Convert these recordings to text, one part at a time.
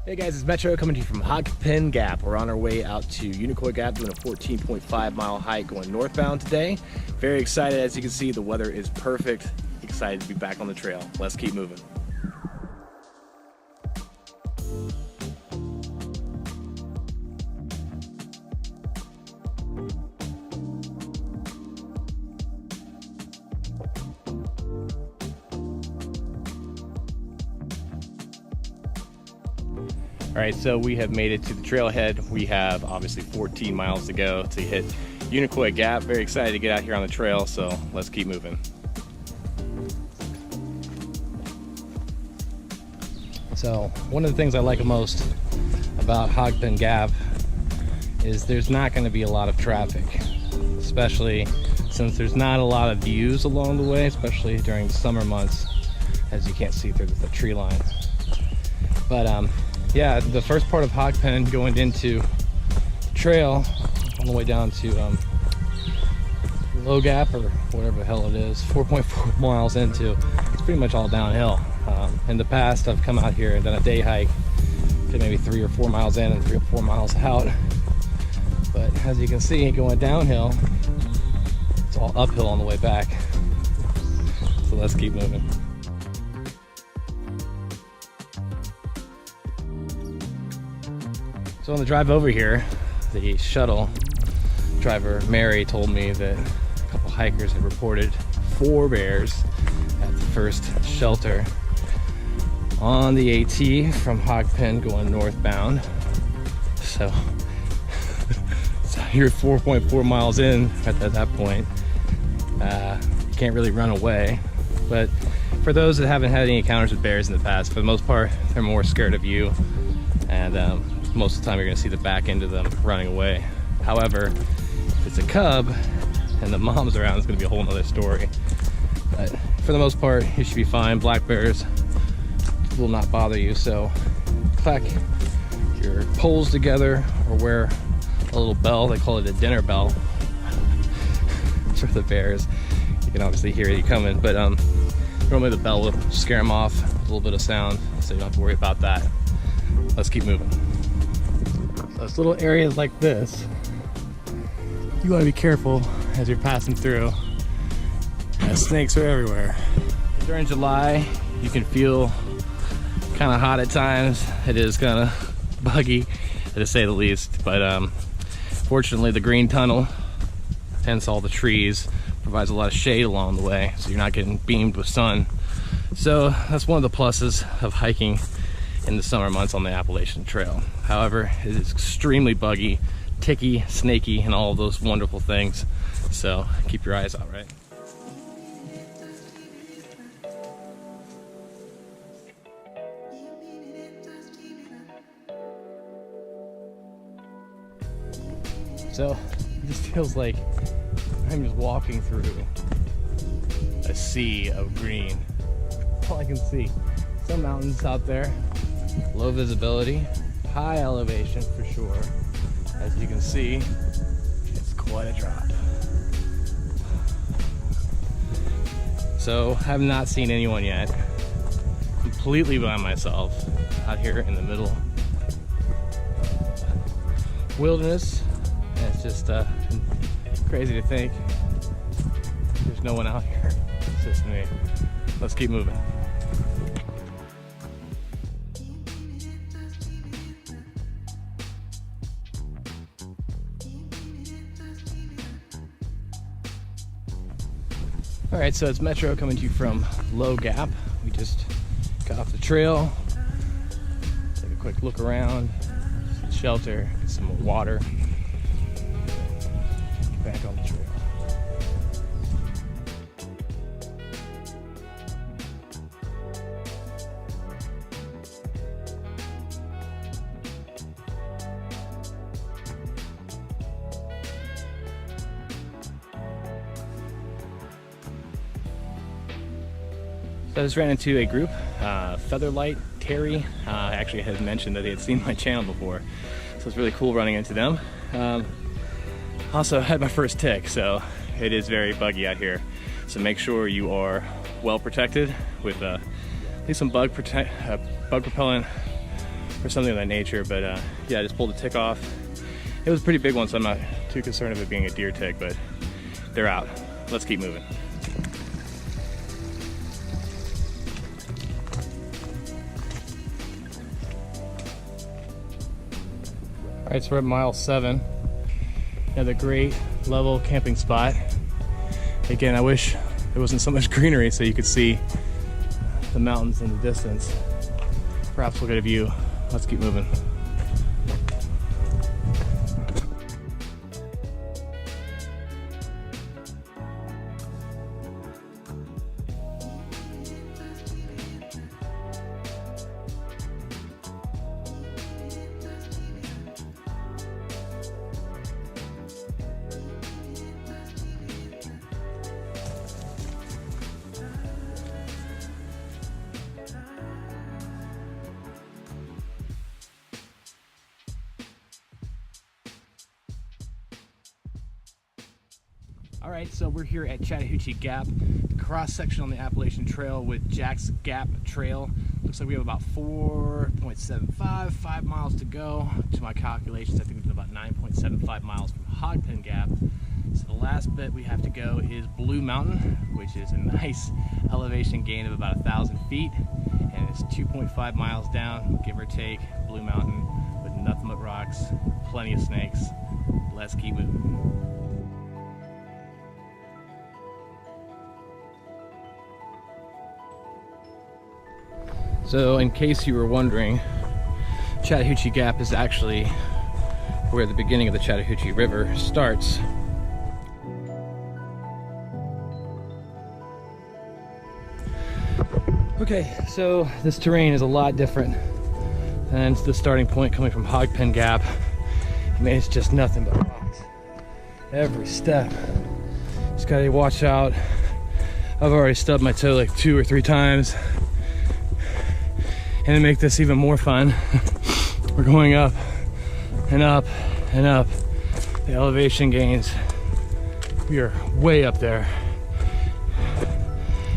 Hey guys, it's Metro coming to you from Hogpen Gap. We're on our way out to Unicoi Gap doing a 14.5 mile hike going northbound today. Very excited. As you can see, the weather is perfect. Excited to be back on the trail. Let's keep moving. All right, so we have made it to the trailhead. We have obviously 14 miles to go to hit Unicoi Gap. Very excited to get out here on the trail, so let's keep moving. So one of the things I like most about Hogpen Gap is there's not going to be a lot of traffic, especially since there's not a lot of views along the way, especially during the summer months, as you can't see through the tree line. But yeah, the first part of Hogpen going into the trail on the way down to Low Gap or whatever the hell it is, 4.4 miles into, it's pretty much all downhill. In the past, I've come out here and done a day hike, did maybe 3 or 4 miles in and 3 or 4 miles out. But as you can see, going downhill, it's all uphill on the way back. So let's keep moving. So on the drive over here, the shuttle driver, Mary, told me that a couple hikers had reported 4 bears at the first shelter on the AT from Hogpen going northbound. So you're 4.4 miles in at that point. You can't really run away. But for those that haven't had any encounters with bears in the past, for the most part, they're more scared of you. And most of the time you're going to see the back end of them running away. However, if it's a cub and the mom's around, it's going to be a whole nother story. But for the most part, you should be fine. Black bears will not bother you, so clack your poles together or wear a little bell. They call it a dinner bell for the bears. You can obviously hear you coming, but normally the bell will scare them off, a little bit of sound, so you don't have to worry about that. Let's keep moving. Those little areas like this, you want to be careful as you're passing through, as snakes are everywhere. During July, you can feel kind of hot at times. It is kind of buggy, to say the least, but fortunately the green tunnel, hence all the trees, provides a lot of shade along the way, so you're not getting beamed with sun. So that's one of the pluses of hiking in the summer months on the Appalachian Trail. However, it is extremely buggy, ticky, snaky, and all of those wonderful things. So keep your eyes out, right? So it just feels like I'm just walking through a sea of green. All I can see. Some mountains out there, low visibility, high elevation for sure. As you can see, it's quite a drop. So I have not seen anyone yet. Completely by myself out here in the middle wilderness. And it's just crazy to think there's no one out here. It's just me. Let's keep moving. All right, so it's Metro coming to you from Low Gap. We just got off the trail, take a quick look around, shelter, get some more water, get back on the trail. So I just ran into a group, Featherlight, Terry, actually had mentioned that they had seen my channel before, so it's really cool running into them. Also had my first tick, so it is very buggy out here. So make sure you are well protected with at least some bug repellent or something of that nature. But yeah, I just pulled the tick off. It was a pretty big one, so I'm not too concerned of it being a deer tick, but they're out. Let's keep moving. All right, so we're at mile 7. Another great level camping spot. Again, I wish there wasn't so much greenery so you could see the mountains in the distance. Perhaps we'll get a view. Let's keep moving. All right, so we're here at Chattahoochee Gap, cross section on the Appalachian Trail with Jack's Gap Trail. Looks like we have about 4.75, 5 miles to go. To my calculations, I think it's about 9.75 miles from Hogpen Gap. So the last bit we have to go is Blue Mountain, which is a nice elevation gain of about 1,000 feet. And it's 2.5 miles down, give or take, Blue Mountain with nothing but rocks, plenty of snakes. Let's keep moving. So in case you were wondering, Chattahoochee Gap is actually where the beginning of the Chattahoochee River starts. Okay, so this terrain is a lot different than the starting point coming from Hogpen Gap. I mean, it's just nothing but rocks. Every step. Just gotta watch out. I've already stubbed my toe like 2 or 3 times. And to make this even more fun, we're going up and up and up. The elevation gains. We are way up there.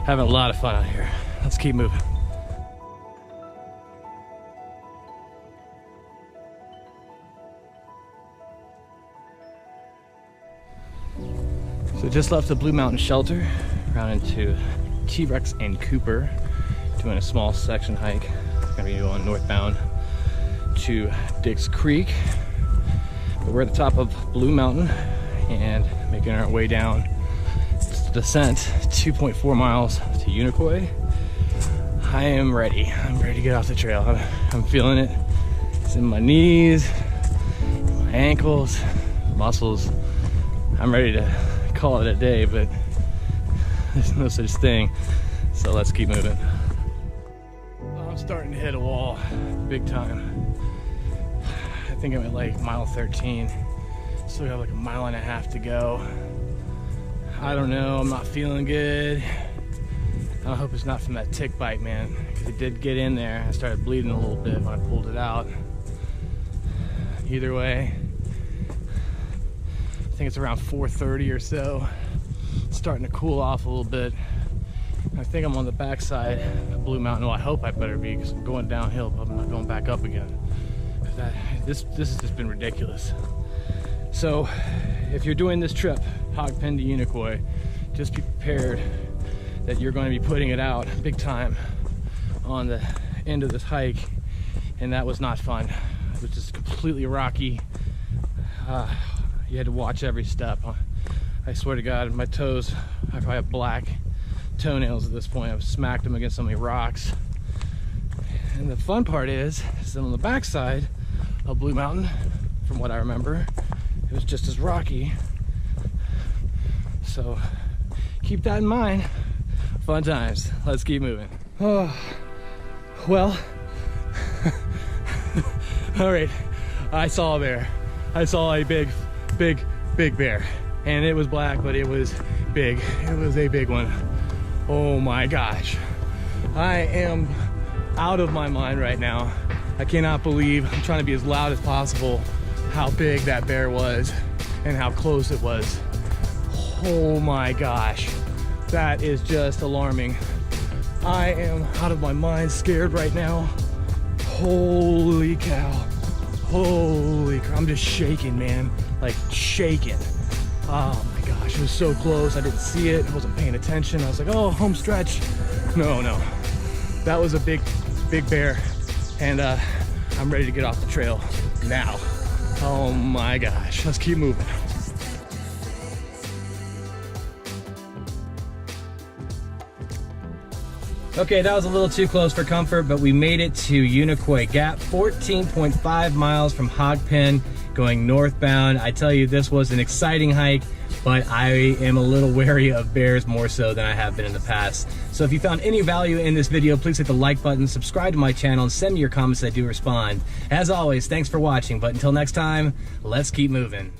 Having a lot of fun out here. Let's keep moving. So just left the Blue Mountain Shelter, around into T-Rex and Cooper, doing a small section hike. Gonna be going northbound to Dix Creek. But we're at the top of Blue Mountain and making our way down. It's the descent, 2.4 miles to Unicoi. I am ready. I'm ready to get off the trail. I'm feeling it. It's in my knees, my ankles, muscles. I'm ready to call it a day, but there's no such thing. So let's keep moving. I'm starting to hit a wall big time. I think I'm at like mile 13. Still got like a mile and a half to go. I don't know, I'm not feeling good. I hope it's not from that tick bite, man, because it did get in there. I started bleeding a little bit when I pulled it out. Either way, I think it's around 4:30 or so. It's starting to cool off a little bit. I think I'm on the backside of Blue Mountain. Well, I hope I better be, because I'm going downhill, but I'm not going back up again. This has just been ridiculous. So if you're doing this trip, Hogpen to Unicoi, just be prepared that you're going to be putting it out big time on the end of this hike, and that was not fun. It was just completely rocky. You had to watch every step. I swear to God, my toes, I probably have black toenails at this point. I've smacked them against so many rocks. And the fun part is that on the backside of Blue Mountain, from what I remember, it was just as rocky. So keep that in mind. Fun times. Let's keep moving. Oh, well, all right. I saw a bear. I saw a big bear, and it was black, but it was big. It was a big one. Oh my gosh. I am out of my mind right now. I cannot believe, I'm trying to be as loud as possible, how big that bear was and how close it was. Oh my gosh. That is just alarming. I am out of my mind, scared right now. Holy cow. Holy crap. I'm just shaking, man. Like shaking. Oh my gosh, it was so close. I didn't see it. I wasn't paying attention. I was like, oh, home stretch. No. That was a big bear. And I'm ready to get off the trail now. Oh my gosh. Let's keep moving. Okay, that was a little too close for comfort, but we made it to Unicoi Gap, 14.5 miles from Hogpen, going northbound. I tell you, this was an exciting hike, but I am a little wary of bears more so than I have been in the past. So if you found any value in this video, please hit the like button, subscribe to my channel, and send me your comments. I do respond. As always, thanks for watching, but until next time, let's keep moving.